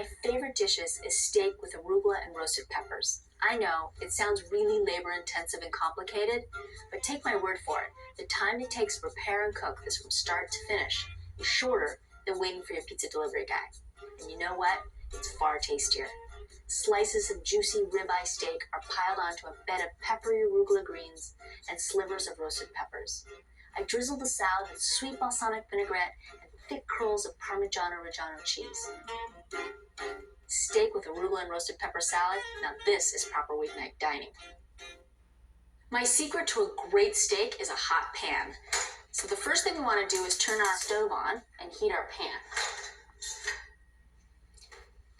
my favorite dishes is steak with arugula and roasted peppers. I know, it sounds really labor-intensive and complicated, but take my word for it. The time it takes to prepare and cook this from start to finish is shorter than waiting for your pizza delivery guy. And you know what? It's far tastier. Slices of juicy ribeye steak are piled onto a bed of peppery arugula greens and slivers of roasted peppers. I drizzle the salad with sweet balsamic vinaigrette and thick curls of Parmigiano-Reggiano cheese. Steak with arugula and roasted pepper salad, now this is proper weeknight dining. My secret to a great steak is a hot pan. So the first thing we want to do is turn our stove on and heat our pan.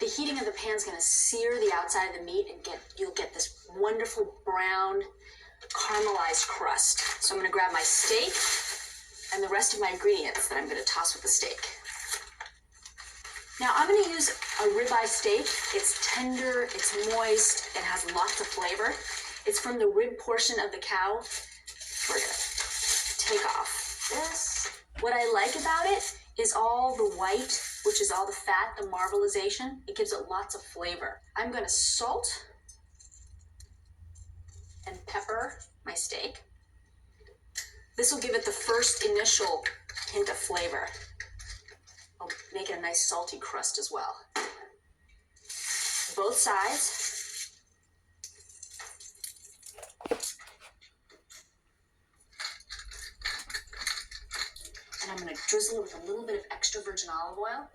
The heating of the pan is going to sear the outside of the meat and you'll get this wonderful brown caramelized crust. So I'm going to grab my steak and the rest of my ingredients that I'm going to toss with the steak. Now I'm going to use a ribeye steak. It's tender, it's moist, it has lots of flavor. It's from the rib portion of the cow. We're going to take off this. What I like about it is all the white, which is all the fat, the marbleization. It gives it lots of flavor. I'm going to salt and pepper my steak. This will give it the first initial hint of flavor. I'll make it a nice salty crust as well. Both sides. And I'm going to drizzle it with a little bit of extra virgin olive oil.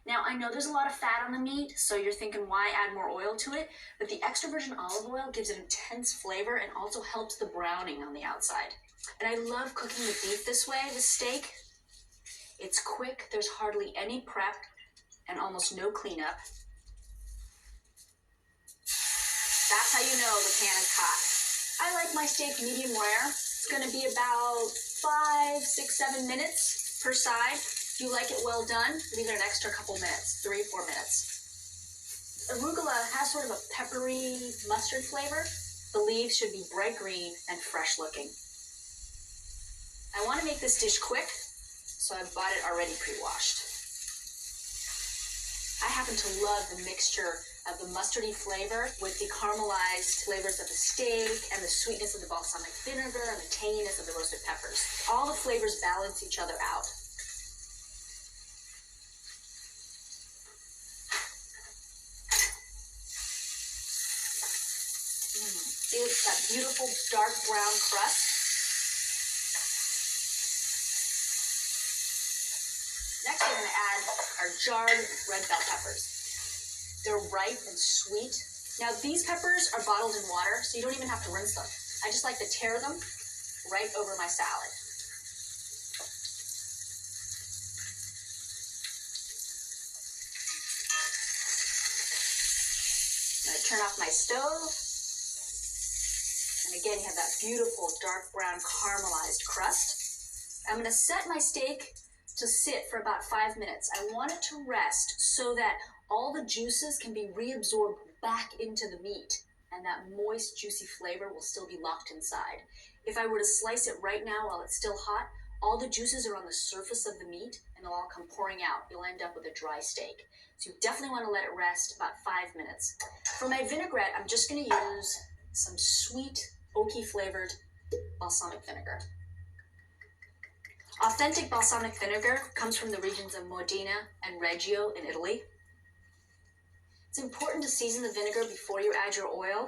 Now, I know there's a lot of fat on the meat, so you're thinking, why add more oil to it? But the extra virgin olive oil gives it intense flavor and also helps the browning on the outside. And I love cooking the beef this way, the steak. It's quick, there's hardly any prep, and almost no cleanup. That's how you know the pan is hot. I like my steak medium rare. It's going to be about 5, 6, 7 minutes per side. If you like it well done, leave it an extra couple minutes, 3 or 4 minutes. Arugula has sort of a peppery mustard flavor. The leaves should be bright green and fresh looking. I want to make this dish quick, so I bought it already pre-washed. I happen to love the mixture of the mustardy flavor with the caramelized flavors of the steak and the sweetness of the balsamic vinegar and the tanginess of the roasted peppers. All the flavors balance each other out. It's that beautiful dark brown crust. Next, we're going to add our jarred red bell peppers. They're ripe and sweet. Now, these peppers are bottled in water, so you don't even have to rinse them. I just like to tear them right over my salad. I'm going to turn off my stove. And again, you have that beautiful dark brown caramelized crust. I'm going to set my steak to sit for about 5 minutes. I want it to rest so that all the juices can be reabsorbed back into the meat and that moist, juicy flavor will still be locked inside. If I were to slice it right now while it's still hot, all the juices are on the surface of the meat and they'll all come pouring out. You'll end up with a dry steak. So you definitely want to let it rest about 5 minutes. For my vinaigrette, I'm just going to use some sweet, oaky flavored balsamic vinegar. Authentic balsamic vinegar comes from the regions of Modena and Reggio in Italy. It's important to season the vinegar before you add your oil.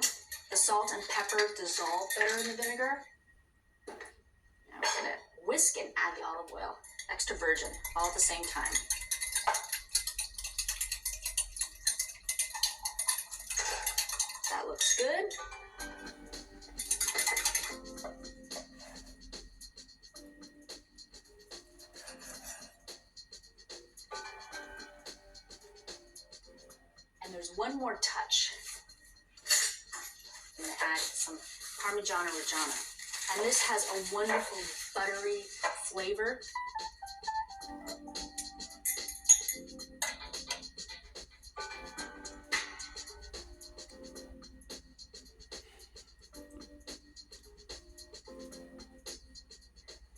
The salt and pepper dissolve better in the vinegar. Now we're going to whisk and add the olive oil, extra virgin, all at the same time. That looks good. And there's one more touch. I'm going to add some Parmigiano-Reggiano. And this has a wonderful buttery flavor.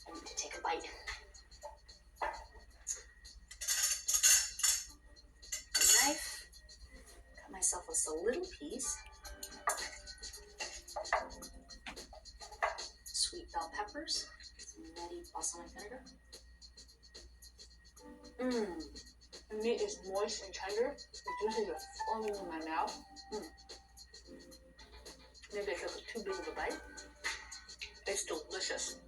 I'm going to take a bite. A knife. myself a little piece. Sweet bell peppers, some nutty balsamic vinegar. The meat is moist and tender. The juices are foaming in my mouth. Maybe I took too big of a bite. It's delicious.